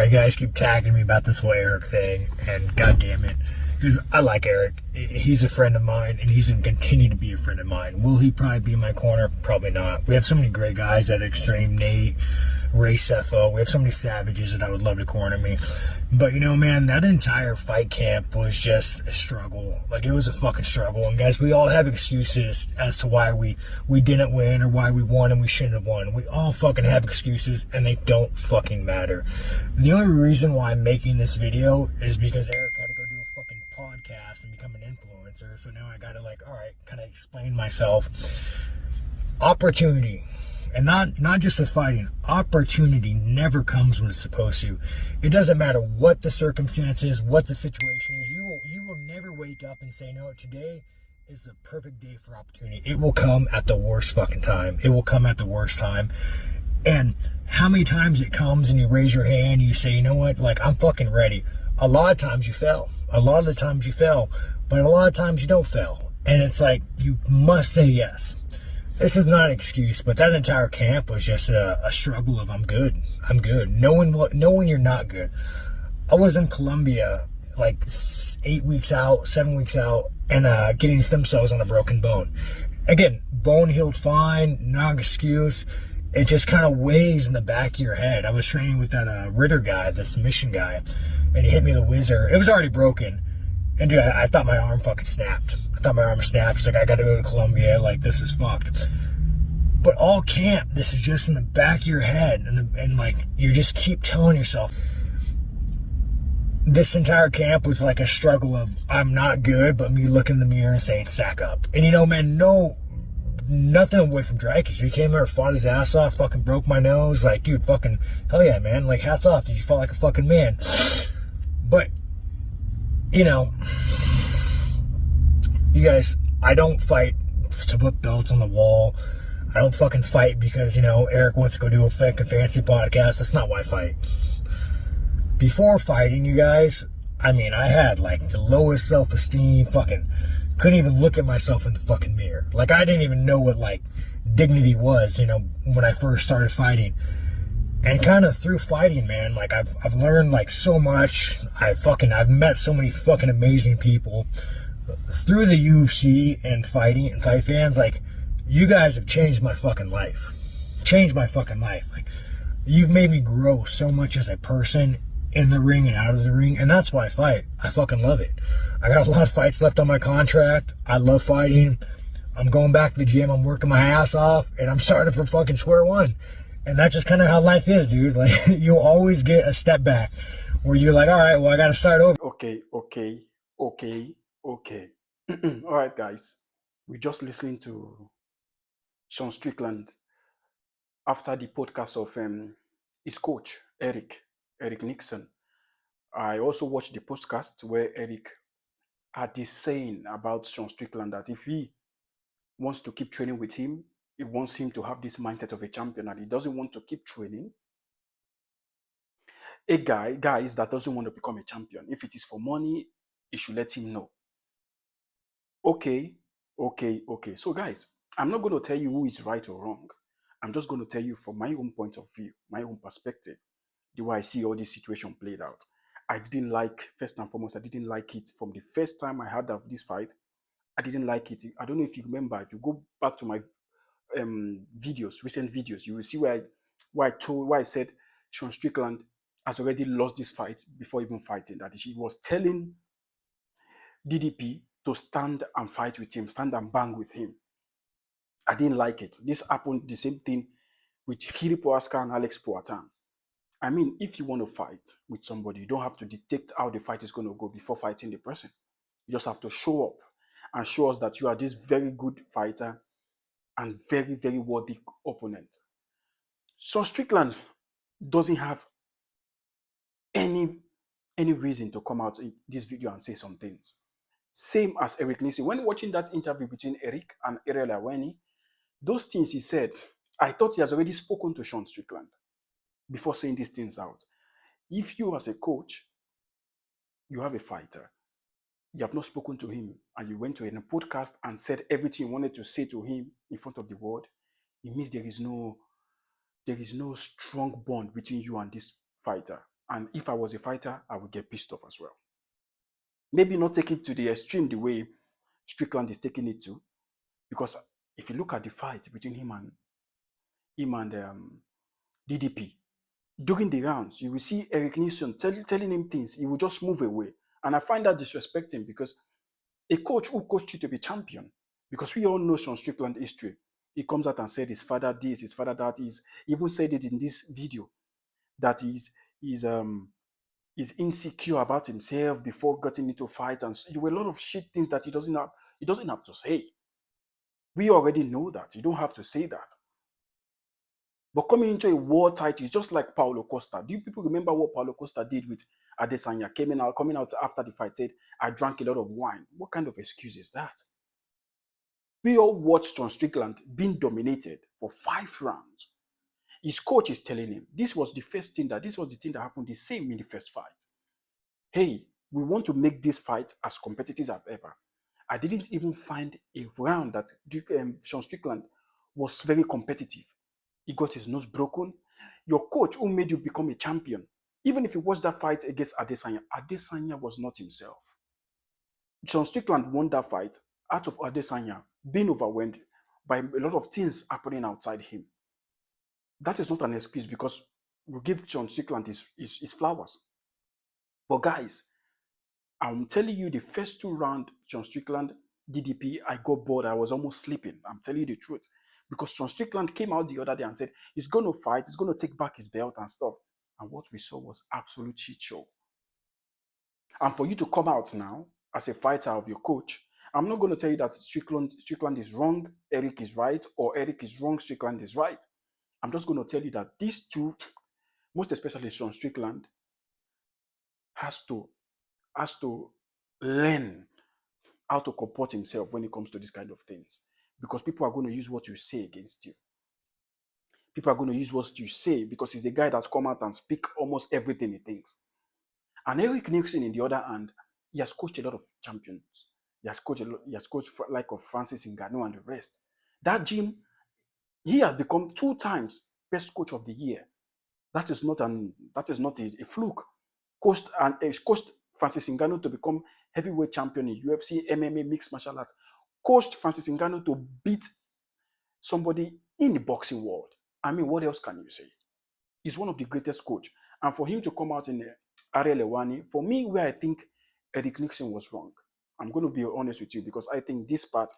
sorry, you guys keep tagging me about this whole Eric thing, and goddamn it, because I like Eric. He's a friend of mine, and he's going to continue to be a friend of mine. Will he probably be in my corner? Probably not. We have so many great guys at Extreme, Nate, Ray Cepho. We have so many savages that I would love to corner me. But, you know, man, that entire fight camp was just a struggle. Like, it was a fucking struggle. And, guys, we all have excuses as to why we didn't win or why we won and we shouldn't have won. We all fucking have excuses, and they don't fucking matter. The only reason why I'm making this video is because Eric had to go do a fucking podcast and become an influencer. So now I gotta, like, all right, kind of explain myself. Opportunity. And not just with fighting, opportunity never comes when it's supposed to. It doesn't matter what the circumstances, what the situation is. You will never wake up and say, no, today is the perfect day for opportunity. It will come at the worst fucking time. It will come at the worst time. And how many times it comes and you raise your hand and you say, you know what, like, I'm fucking ready. A lot of times you fail. A lot of the times you fail. But a lot of times you don't fail. And it's like, you must say yes. This is not an excuse, but that entire camp was just a struggle of I'm good, knowing you're not good. I was in Colombia like 8 weeks out, 7 weeks out, and getting stem cells on a broken bone. Again, bone healed fine, no excuse. It just kind of weighs in the back of your head. I was training with that Ritter guy, the submission guy, and he hit me with a whizzer. It was already broken. And dude, I thought my arm fucking snapped. I thought my arm snapped. He's like, I gotta go to Colombia. Like, this is fucked. But all camp, this is just in the back of your head. And like, you just keep telling yourself. This entire camp was like a struggle of, I'm not good, but me looking in the mirror and saying, sack up. And you know, man, nothing away from Dreykus. He came here, fought his ass off, fucking broke my nose. Like, dude, fucking, hell yeah, man. Like, hats off. Did you fight like a fucking man? But, you know, you guys, I don't fight to put belts on the wall. I don't fucking fight because, you know, Eric wants to go do a fucking fancy podcast. That's not why I fight. Before fighting, you guys, I mean, I had like the lowest self-esteem, fucking couldn't even look at myself in the fucking mirror. Like, I didn't even know what like dignity was, you know, when I first started fighting. And kind of through fighting, man, like I've learned like so much. I've met so many fucking amazing people through the UFC and fighting and fight fans. Like, you guys have changed my fucking life. Changed my fucking life. Like, you've made me grow so much as a person in the ring and out of the ring. And that's why I fight. I fucking love it. I got a lot of fights left on my contract. I love fighting. I'm going back to the gym. I'm working my ass off. And I'm starting from fucking square one. And that's just kind of how life is, dude. Like, you'll always get a step back where you're like, all right, well, I got to start over. Okay. All right, guys. We just listened to Sean Strickland after the podcast of his coach, Eric Nixon. I also watched the podcast where Eric had this saying about Sean Strickland that if he wants to keep training with him, he wants him to have this mindset of a champion, and he doesn't want to keep training guys that doesn't want to become a champion. If it is for money, he should let him know. Okay. So guys, I'm not going to tell you who is right or wrong. I'm just going to tell you from my own point of view, my own perspective, the way I see all this situation played out. First and foremost, I didn't like it from the first time I heard of this fight. I didn't like it. I don't know if you remember, if you go back to my recent videos, you will see where I said Sean Strickland has already lost this fight before even fighting. That he was telling DDP to stand and fight with him, stand and bang with him. I didn't like it. This happened the same thing with Hiri Poaska and Alex Poatan. I mean, if you want to fight with somebody, you don't have to dictate how the fight is going to go before fighting the person. You just have to show up and show us that you are this very good fighter and very, very worthy opponent. So Strickland doesn't have any reason to come out in this video and say some things. Same as Eric Nixon. When watching that interview between Eric and Ariel Heiwani, those things he said, I thought he has already spoken to Sean Strickland before saying these things out. If you as a coach, you have a fighter, you have not spoken to him, and you went to a podcast and said everything you wanted to say to him in front of the world, it means there is no strong bond between you and this fighter. And if I was a fighter, I would get pissed off as well. Maybe not take it to the extreme the way Strickland is taking it to, because if you look at the fight between him and DDP, during the rounds, you will see Eric Nielsen telling him things. He will just move away. And I find that disrespecting, because a coach who coached you to be champion, because we all know Sean Strickland history. He comes out and said his father this, his father that. He even said it in this video that he's insecure about himself before getting into a fight, and there were a lot of shit things that he doesn't have to say. We already know that. You don't have to say that. But coming into a war title is just like Paulo Costa. Do you people remember what Paulo Costa did with Adesanya? Coming out after the fight, said, I drank a lot of wine. What kind of excuse is that? We all watched John Strickland being dominated for 5 rounds. His coach is telling him, this was the thing that happened the same in the first fight. Hey, we want to make this fight as competitive as ever. I didn't even find a round that Sean Strickland was very competitive. He got his nose broken. Your coach who made you become a champion, even if you watch that fight against Adesanya was not himself. Sean Strickland won that fight out of Adesanya being overwhelmed by a lot of things happening outside him. That is not an excuse, because we give Sean Strickland his flowers. But guys, I'm telling you, the first 2 rounds, Sean Strickland, DDP, I got bored. I was almost sleeping. I'm telling you the truth. Because Sean Strickland came out the other day and said he's going to fight, he's going to take back his belt and stuff. And what we saw was absolute shit show. And for you to come out now as a fighter of your coach, I'm not going to tell you that Strickland is wrong, Eric is right, or Eric is wrong, Strickland is right. I'm just going to tell you that these two, most especially Sean Strickland, has to learn how to comport himself when it comes to this kind of things. Because people are going to use what you say against you. People are going to use what you say, because he's a guy that's come out and speak almost everything he thinks. And Eric Nielsen, in the other hand, he has coached a lot of champions. He has coached like of Francis Ngannou and the rest. That gym, he has become 2 times best coach of the year. That is not a fluke. Coached Francis Ngannou to become heavyweight champion in UFC, MMA, mixed martial arts. Coached Francis Ngannou to beat somebody in the boxing world. I mean, what else can you say? He's one of the greatest coach. And for him to come out in ariel heiwani, for me, where I think Eric Nixon was wrong, I'm going to be honest with you, because I think this part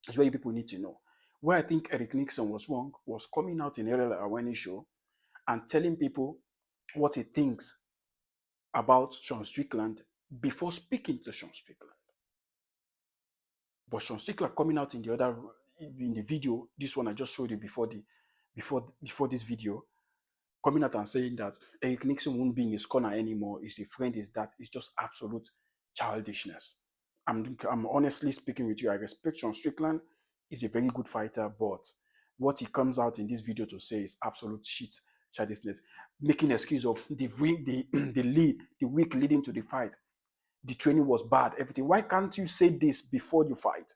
is where people need to know. Where I think Eric Nixon was wrong was coming out in ariel heiwani show and telling people what he thinks about Sean Strickland before speaking to Sean Strickland. But Sean Strickland coming out in the video, this one I just showed you before this video, coming out and saying that Eric Nixon won't be in his corner anymore, is a friend, is that, it's just absolute childishness. I'm honestly speaking with you. I respect Sean Strickland. He's a very good fighter, but what he comes out in this video to say is absolute shit, childishness, making excuse of the week leading to the fight. The training was bad, everything. Why can't you say this before you fight?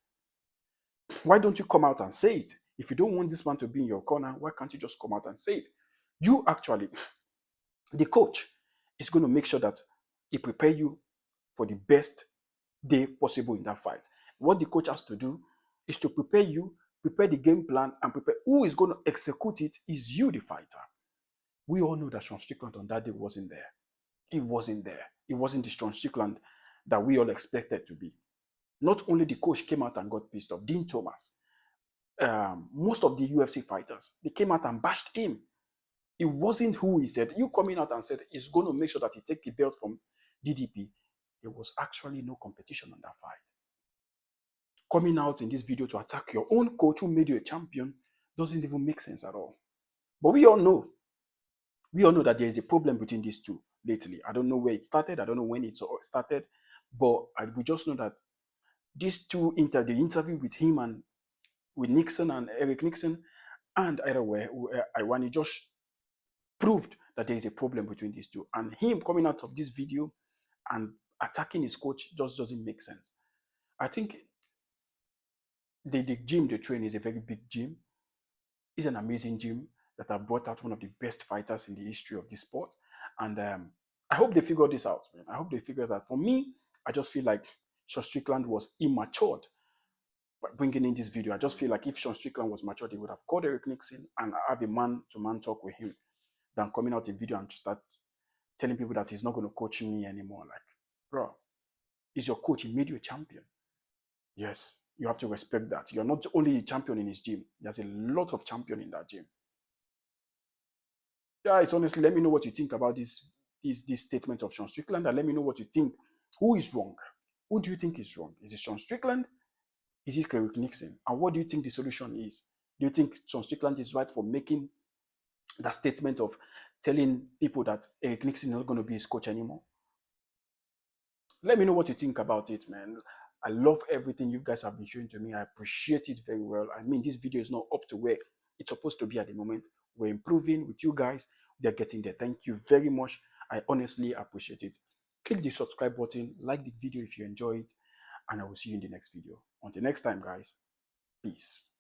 Why don't you come out and say it? If you don't want this man to be in your corner, why can't you just come out and say it? You actually, the coach, is going to make sure that he prepare you for the best day possible in that fight. What the coach has to do is to prepare you, prepare the game plan, and prepare who is going to execute it is you, the fighter. We all know that Sean Strickland on that day wasn't there. He wasn't there. He wasn't the Sean Strickland that we all expected to be. Not only the coach came out and got pissed off, Dean Thomas, most of the UFC fighters, they came out and bashed him. It wasn't who he said. You coming out and said he's going to make sure that he take the belt from DDP. There was actually no competition on that fight. Coming out in this video to attack your own coach who made you a champion doesn't even make sense at all. But we all know that there is a problem between these two lately. I don't know where it started. I don't know when it started. But we just know that these two, the interview with him and with Nixon and Eric Nixon and heiwani just proved that there is a problem between these two. And him coming out of this video and attacking his coach just doesn't make sense. I think the gym they train is a very big gym. It's an amazing gym that have brought out one of the best fighters in the history of this sport. And I hope they figure this out, man. I hope they figure that. For me, I just feel like Sean Strickland was immature by bringing in this video. I just feel like if Sean Strickland was mature, he would have called Eric Nixon and have a man-to-man talk with him than coming out in video and start telling people that he's not going to coach me anymore. Like, bro, he's your coach. He made you a champion. Yes, you have to respect that. You're not only a champion in his gym. There's a lot of champion in that gym. Guys, honestly, let me know what you think about this statement of Sean Strickland, and let me know what you think. Who is wrong? Who do you think is wrong? Is it Sean Strickland? Is it Eric Nixon? And what do you think the solution is? Do you think Sean Strickland is right for making that statement of telling people that Eric Nixon is not going to be his coach anymore? Let me know what you think about it, man. I love everything you guys have been showing to me. I appreciate it very well. I mean, this video is not up to where it's supposed to be at the moment. We're improving with you guys. They're getting there. Thank you very much. I honestly appreciate it. Click the subscribe button, like the video if you enjoy it, and I will see you in the next video. Until next time, guys, peace.